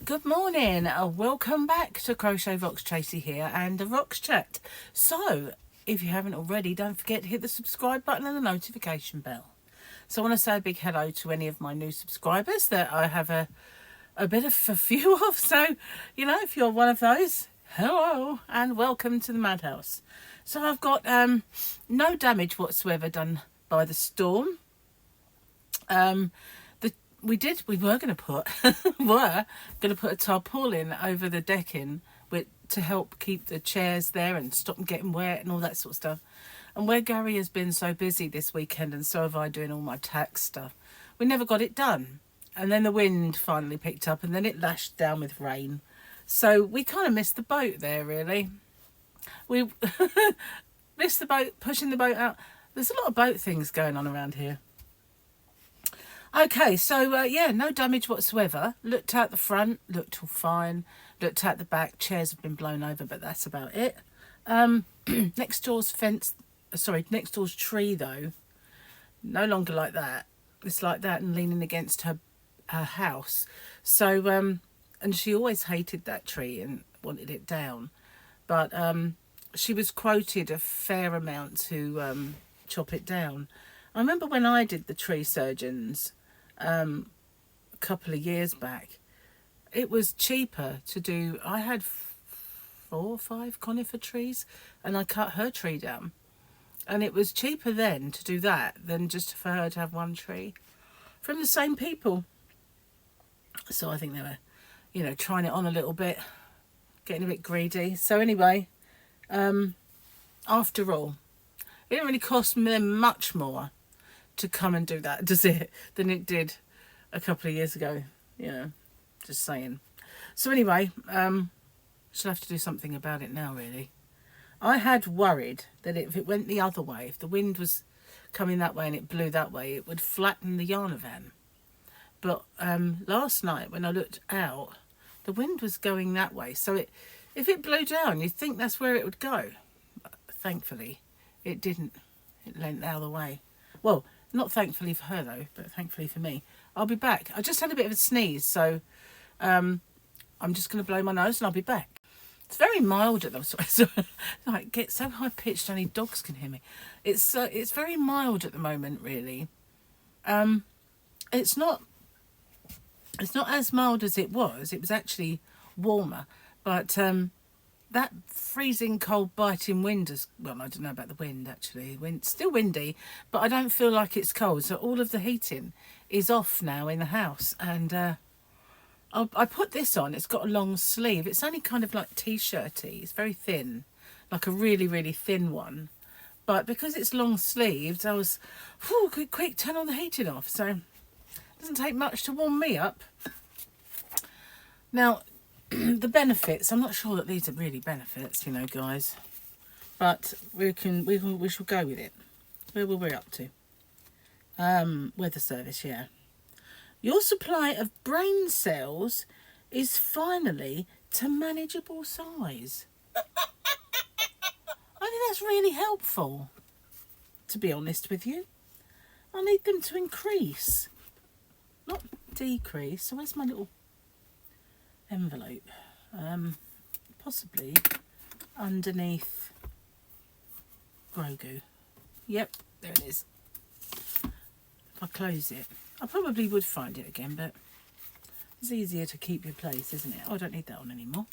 Good morning, welcome back to Crochet Rocks. Tracy here and the Rocks Chat. So if you haven't already, don't forget to hit the subscribe button and the notification bell. So I want to say a big hello to any of my new subscribers that I have a bit of a few of. So, you know, if you're one of those, hello and welcome to the madhouse. So I've got no damage whatsoever done by the storm. We were going to put a tarpaulin over the decking to help keep the chairs there and stop them getting wet and all that sort of stuff. And where Gary has been so busy this weekend, and so have I, doing all my tax stuff, we never got it done. And then the wind finally picked up, and then it lashed down with rain. So we kind of missed the boat there, really. We missed the boat, pushing the boat out. There's a lot of boat things going on around here. Okay, so yeah, no damage whatsoever. Looked out the front, looked all fine. Looked out the back, chairs have been blown over, but that's about it. Next door's tree though, no longer like that. It's like that and leaning against her house. So, and she always hated that tree and wanted it down. But she was quoted a fair amount to chop it down. I remember when I did the tree surgeons a couple of years back, it was cheaper to do. I had 4 or 5 conifer trees and I cut her tree down, and it was cheaper then to do that than just for her to have one tree from the same people. So I think they were, you know, trying it on a little bit, getting a bit greedy. So anyway, after all, it didn't really cost them much more to come and do that, does it, than it did a couple of years ago. You know, just saying. So anyway, she'll have to do something about it now, really. I had worried that if it went the other way, if the wind was coming that way and it blew that way, it would flatten the yarn van. But last night when I looked out, the wind was going that way. So if it blew down, you'd think that's where it would go. But thankfully, it didn't. It went the other way. Well, not thankfully for her though, but thankfully for me. I'll be back. I just had a bit of a sneeze, so I'm just going to blow my nose and I'll be back. It's very mild at the moment. Like, get so high pitched only dogs can hear me. It's very mild at the moment, really. It's not as mild as it was. It was actually warmer, but that freezing cold biting wind is, well, I don't know about the wind actually. Still windy, but I don't feel like it's cold. So all of the heating is off now in the house, and I put this on. It's got a long sleeve. It's only kind of like t-shirty. It's very thin, like a really, really thin one. But because it's long sleeved, I was, quick, turn all the heating off. So it doesn't take much to warm me up. Now, the benefits, I'm not sure that these are really benefits, you know, guys. But we shall go with it. Where were we up to? Weather service, yeah. Your supply of brain cells is finally to manageable size. I think that's really helpful, to be honest with you. I need them to increase, not decrease. So where's my little envelope? Possibly underneath Grogu. Yep, there it is. If I close it, I probably would find it again, but it's easier to keep your place, isn't it? Oh, I don't need that on anymore.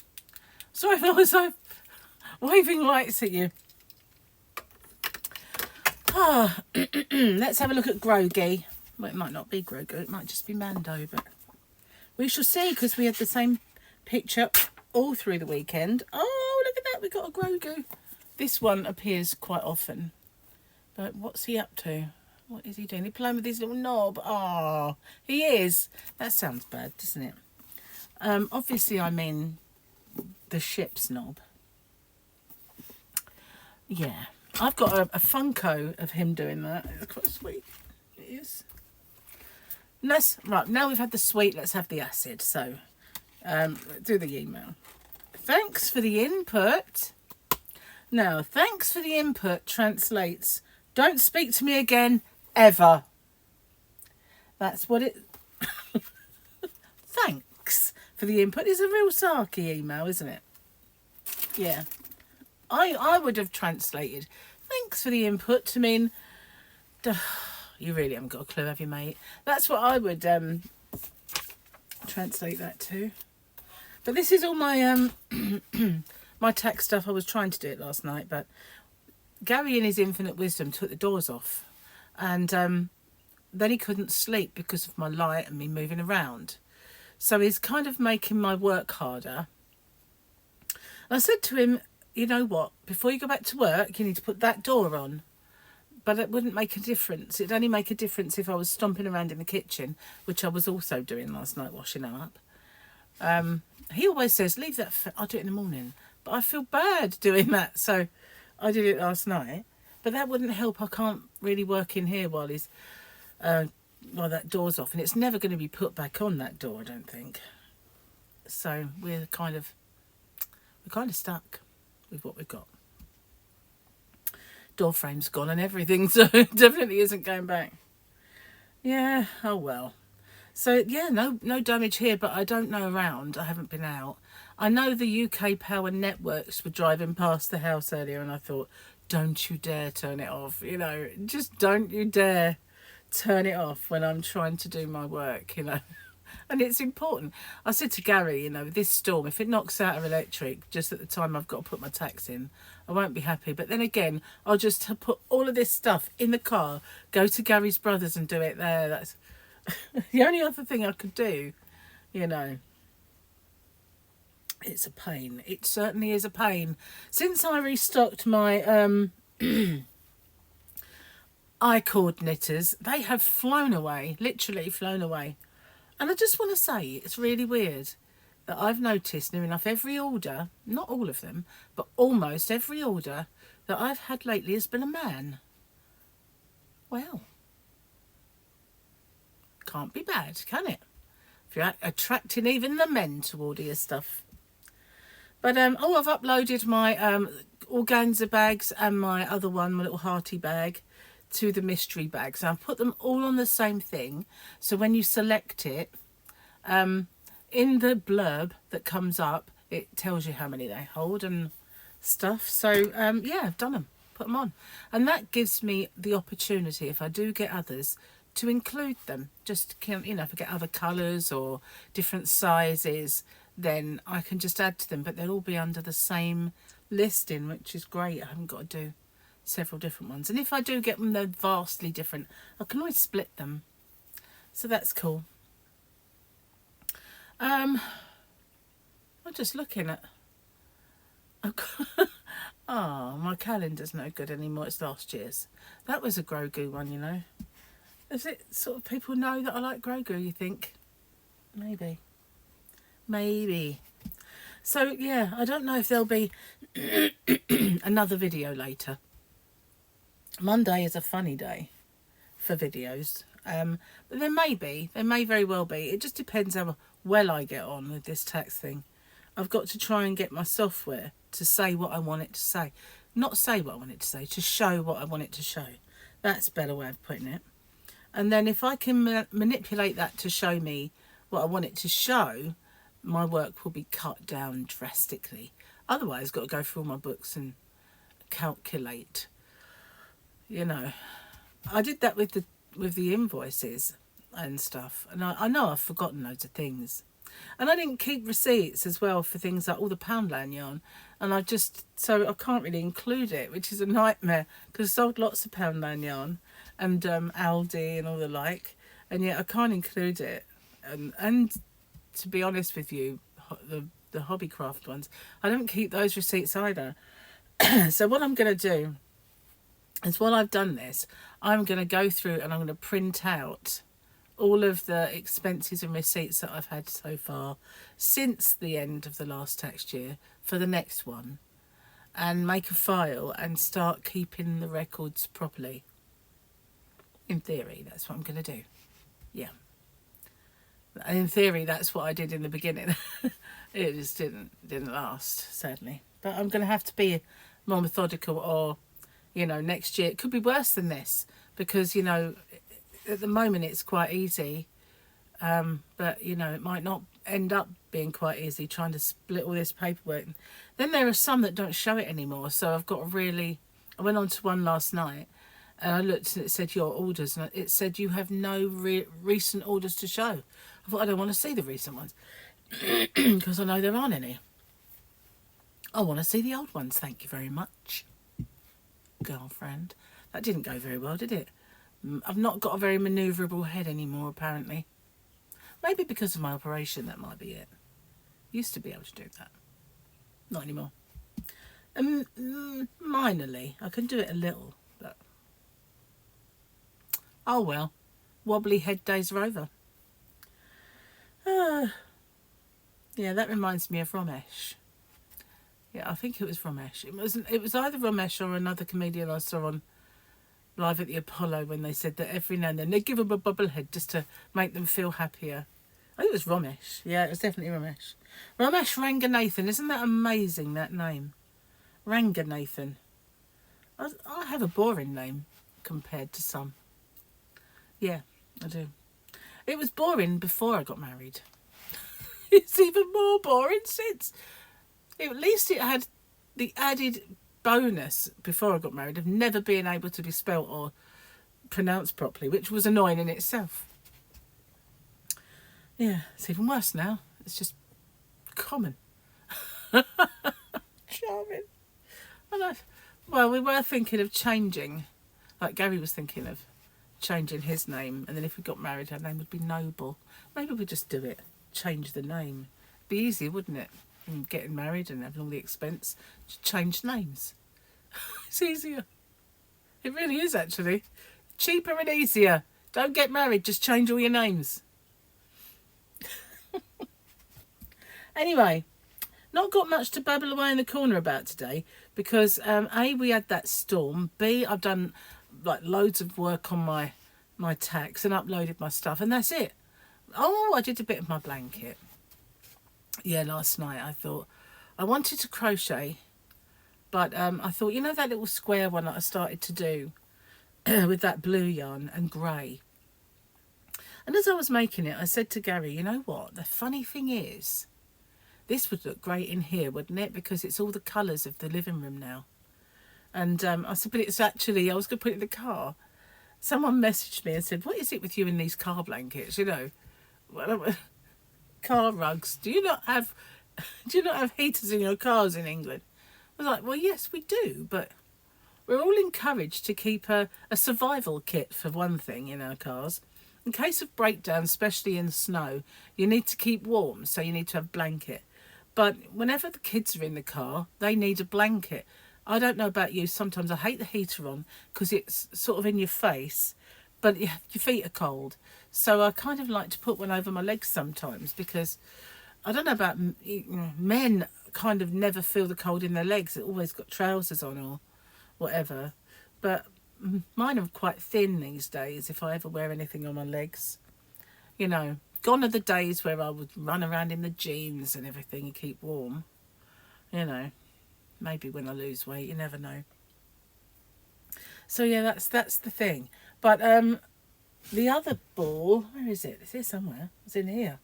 Sorry if I was waving lights at you. Let's have a look at Grogi. Well, it might not be Grogu, it might just be Mando, but we shall see, because we had the same picture all through the weekend. Oh, look at that, we got a Grogu. This one appears quite often, but what's he up to? What is he doing? He's playing with his little knob. Oh, he is. That sounds bad, doesn't it? Obviously, I mean the ship's knob. Yeah, I've got a Funko of him doing that. It's quite sweet. It is. Right, now we've had the sweet, let's have the acid. So, do the email. Thanks for the input. Now, thanks for the input translates, don't speak to me again, ever. That's what it... Thanks for the input. It's a real sarky email, isn't it? Yeah. I would have translated, thanks for the input, to mean, duh, you really haven't got a clue, have you, mate? That's what I would translate that to. But this is all my my tech stuff. I was trying to do it last night, but Gary in his infinite wisdom took the doors off, and then he couldn't sleep because of my light and me moving around. So he's kind of making my work harder. I said to him, you know what, before you go back to work, you need to put that door on. But it wouldn't make a difference. It'd only make a difference if I was stomping around in the kitchen, which I was also doing last night, washing up. He always says, leave that, I'll do it in the morning. But I feel bad doing that, so I did it last night. But that wouldn't help. I can't really work in here while he's, while that door's off. And it's never going to be put back on, that door, I don't think. So we're kind of stuck with what we've got. Door frame's gone and everything, so it definitely isn't going back. Yeah, oh well. So yeah, no damage here, but I don't know around. I haven't been out. I know the UK power networks were driving past the house earlier, and I thought, don't you dare turn it off. You know, just don't you dare turn it off when I'm trying to do my work, you know. And it's important. I said to Gary, you know, this storm, if it knocks out our electric just at the time I've got to put my tax in, I won't be happy. But then again, I'll just put all of this stuff in the car, go to Gary's brother's and do it there. That's the only other thing I could do, you know. It's a pain. It certainly is a pain. Since I restocked my I-cord knitters, they have flown away, literally flown away. And I just want to say, it's really weird that I've noticed near enough every order, not all of them, but almost every order that I've had lately has been a man. Well, can't be bad, can it? If you're attracting even the men to order your stuff. But, oh, I've uploaded my organza bags and my other one, my little hearty bag, to the mystery bag. So I've put them all on the same thing. So when you select it, in the blurb that comes up, it tells you how many they hold and stuff. So yeah, I've done them, put them on. And that gives me the opportunity, if I do get others, to include them. Just, you know, if I get other colours or different sizes, then I can just add to them. But they'll all be under the same listing, which is great. I haven't got to do several different ones, and if I do get them, they're vastly different. I can always split them, so that's cool. I'm just looking at, oh, my calendar's no good anymore. It's last year's. That was a Grogu one, you know. Is it sort of people know that I like Grogu, you think? Maybe. So yeah, I don't know if there'll be another video later. Monday is a funny day for videos, but there may very well be. It just depends how well I get on with this tax thing. I've got to try and get my software to say what I want it to say. Not say what I want it to say, to show what I want it to show. That's a better way of putting it. And then if I can manipulate that to show me what I want it to show, my work will be cut down drastically. Otherwise, I've got to go through all my books and calculate. You know, I did that with the invoices and stuff, and I know I've forgotten loads of things, and I didn't keep receipts as well for things like all the Poundland yarn, and so I can't really include it, which is a nightmare because I sold lots of Poundland yarn and Aldi and all the like, and yet I can't include it, and to be honest with you, the Hobbycraft ones, I don't keep those receipts either. So what I'm going to do is, while I've done this, I'm going to go through and I'm going to print out all of the expenses and receipts that I've had so far since the end of the last tax year for the next one, and make a file and start keeping the records properly. In theory, that's what I'm going to do. Yeah. And in theory, that's what I did in the beginning. It just didn't last, sadly. But I'm going to have to be more methodical, or, you know, next year it could be worse than this, because, you know, at the moment it's quite easy But you know, it might not end up being quite easy trying to split all this paperwork. Then there are some that don't show it anymore, so I've got to really, I went on to one last night and I looked and it said your orders, and it said you have no recent orders to show. I thought, I don't want to see the recent ones because I know there aren't any. I want to see the old ones, thank you very much, girlfriend. That didn't go very well, did it? I've not got a very manoeuvrable head anymore, apparently. Maybe because of my operation, that might be it. Used to be able to do that. Not anymore. Minorly. I can do it a little, but... oh well. Wobbly head days are over. Yeah, that reminds me of Ramesh. Yeah, I think it was Ramesh. It was either Ramesh or another comedian I saw on Live at the Apollo when they said that every now and then they give them a bubble head just to make them feel happier. I think it was Ramesh. Yeah, it was definitely Ramesh. Ramesh Ranganathan. Isn't that amazing, that name? Ranganathan. I have a boring name compared to some. Yeah, I do. It was boring before I got married. It's even more boring since. At least it had the added bonus before I got married of never being able to be spelt or pronounced properly, which was annoying in itself. Yeah, it's even worse now. It's just common. Charming. Well, we were thinking of changing, like Gary was thinking of changing his name, and then if we got married, our name would be Noble. Maybe we'd just do it, change the name. Be easier, wouldn't it? And getting married and having all the expense, just change names. It's easier. It really is, actually. Cheaper and easier. Don't get married, just change all your names. Anyway, not got much to babble away in the corner about today because A, we had that storm. B, I've done like loads of work on my tax and uploaded my stuff, and that's it. Oh, I did a bit of my blanket. Yeah, last night I thought I wanted to crochet, but I thought, you know, that little square one that I started to do with that blue yarn and grey. And as I was making it, I said to Gary, you know what? The funny thing is, this would look great in here, wouldn't it? Because it's all the colours of the living room now. And I said, but it's actually, I was going to put it in the car. Someone messaged me and said, what is it with you in these car blankets? You know, car rugs. Do you not have heaters in your cars in England? I was like, well, yes, we do, but we're all encouraged to keep a survival kit for one thing in our cars. In case of breakdown, especially in snow, you need to keep warm, so you need to have a blanket. But whenever the kids are in the car, they need a blanket. I don't know about you, sometimes I hate the heater on because it's sort of in your face, but your feet are cold. So I kind of like to put one over my legs sometimes because I don't know about, you know, men kind of never feel the cold in their legs. They've always got trousers on or whatever. But mine are quite thin these days if I ever wear anything on my legs. You know, gone are the days where I would run around in the jeans and everything and keep warm. You know, maybe when I lose weight, you never know. So yeah, that's the thing. But the other ball, where is it? It's here somewhere. It's in here.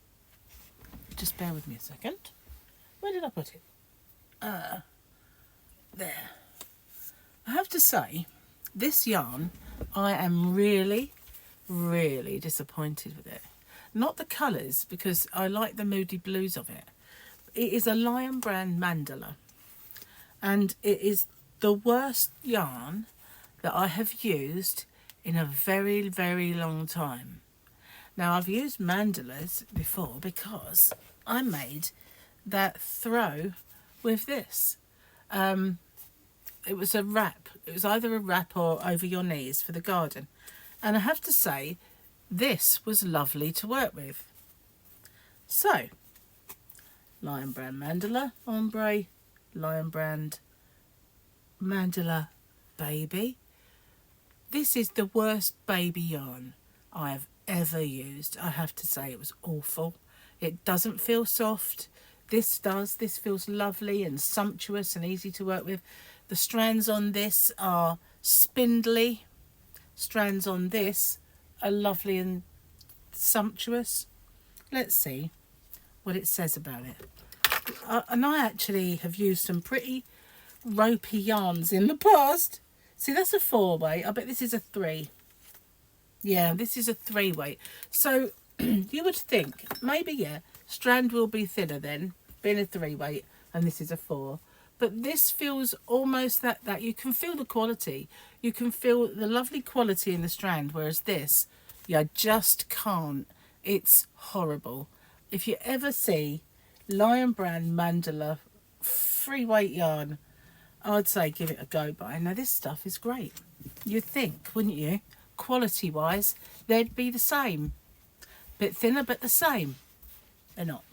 Just bear with me a second. Where did I put it? There. I have to say, this yarn, I am really, really disappointed with it. Not the colours, because I like the moody blues of it. It is a Lion brand mandala. And it is the worst yarn that I have used in a very, very long time. Now, I've used mandalas before because I made that throw with this. It was a wrap. It was either a wrap or over your knees for the garden. And I have to say, this was lovely to work with. So, Lion brand mandala, ombre, Lion brand mandala baby. This is the worst baby yarn I have ever used. I have to say, it was awful. It doesn't feel soft. This does. This feels lovely and sumptuous and easy to work with. The strands on this are spindly. Strands on this are lovely and sumptuous. let's see what it says about it. And I actually have used some pretty ropey yarns in the past. See, that's a 4 weight. I bet this is a 3. Yeah, this is a 3 weight. So you would think maybe, yeah, strand will be thinner then, being a 3 weight, and this is a 4. But this feels almost that you can feel the quality. You can feel the lovely quality in the strand, whereas this, you just can't. It's horrible. If you ever see Lion Brand Mandala 3 weight yarn, I'd say give it a go by. Now this stuff is great. You'd think, wouldn't you? Quality wise, they'd be the same. Bit thinner, but the same. They're not.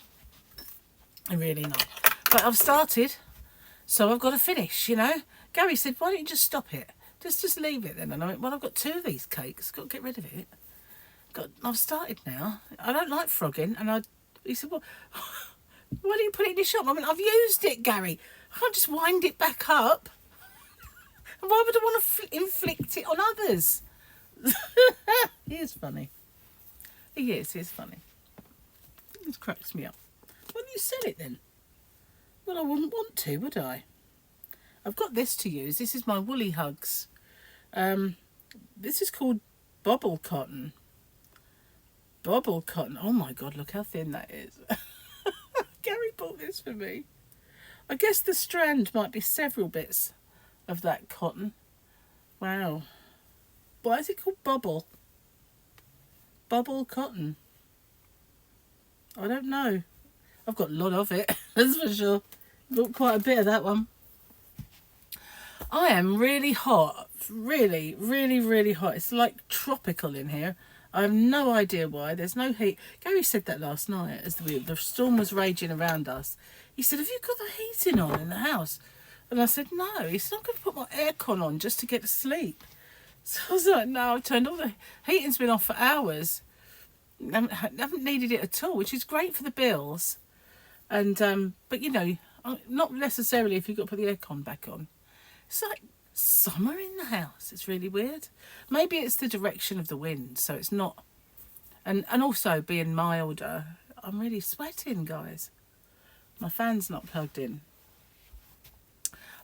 They're really not. But I've started, so I've got to finish, you know. Gary said, why don't you just stop it? Just leave it then. And I went, well, I've got 2 of these cakes. Got to get rid of it. I've started now. I don't like frogging. And he said, well, why don't you put it in your shop? I mean, I've used it, Gary. I can't just wind it back up. And why would I want to inflict it on others? He is funny. He is funny. It cracks me up. Why don't you sell it then? Well, I wouldn't want to, would I? I've got this to use. This is my Woolly Hugs. This is called Bobble Cotton. Bobble Cotton. Oh my God, look how thin that is. Gary bought this for me. I guess the strand might be several bits of that cotton. Wow. Why is it called Bobble? Bobble Cotton. I don't know. I've got a lot of it, that's for sure. Got quite a bit of that one. I am really hot. Really, really, really hot. It's like tropical in here. I have no idea why. There's no heat. Gary said that last night as the storm was raging around us. He said, have you got the heating on in the house? And I said, no. He's not going to put my aircon on just to get to sleep. So I was like, no, I've turned all the heating's been off for hours. I haven't needed it at all, which is great for the bills. And but you know, not necessarily if you've got to put the aircon back on. It's like summer in the house. It's really weird. Maybe it's the direction of the wind, so it's not. And also being milder, I'm really sweating, guys. My fan's not plugged in.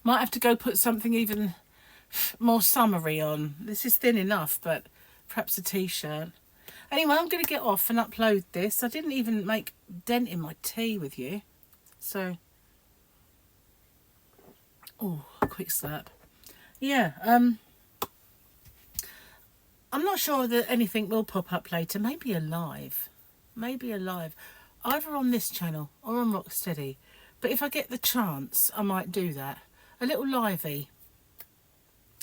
Might have to go put something even more summery on. This is thin enough, but perhaps a t-shirt. Anyway, I'm going to get off and upload this. I didn't even make a dent in my tea with you. So, oh, a quick slap. Yeah, I'm not sure that anything will pop up later. Maybe a live. Maybe a live. Either on this channel or on Rocksteady. But if I get the chance, I might do that. A little livey.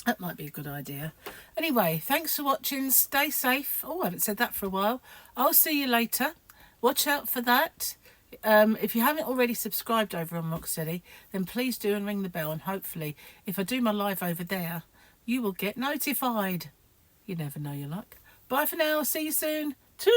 That might be a good idea. Anyway, thanks for watching. Stay safe. Oh, I haven't said that for a while. I'll see you later. Watch out for that. If you haven't already subscribed over on Rocksteady, then please do and ring the bell. And hopefully, if I do my live over there, you will get notified. You never know your luck. Bye for now. See you soon. Toodaloo.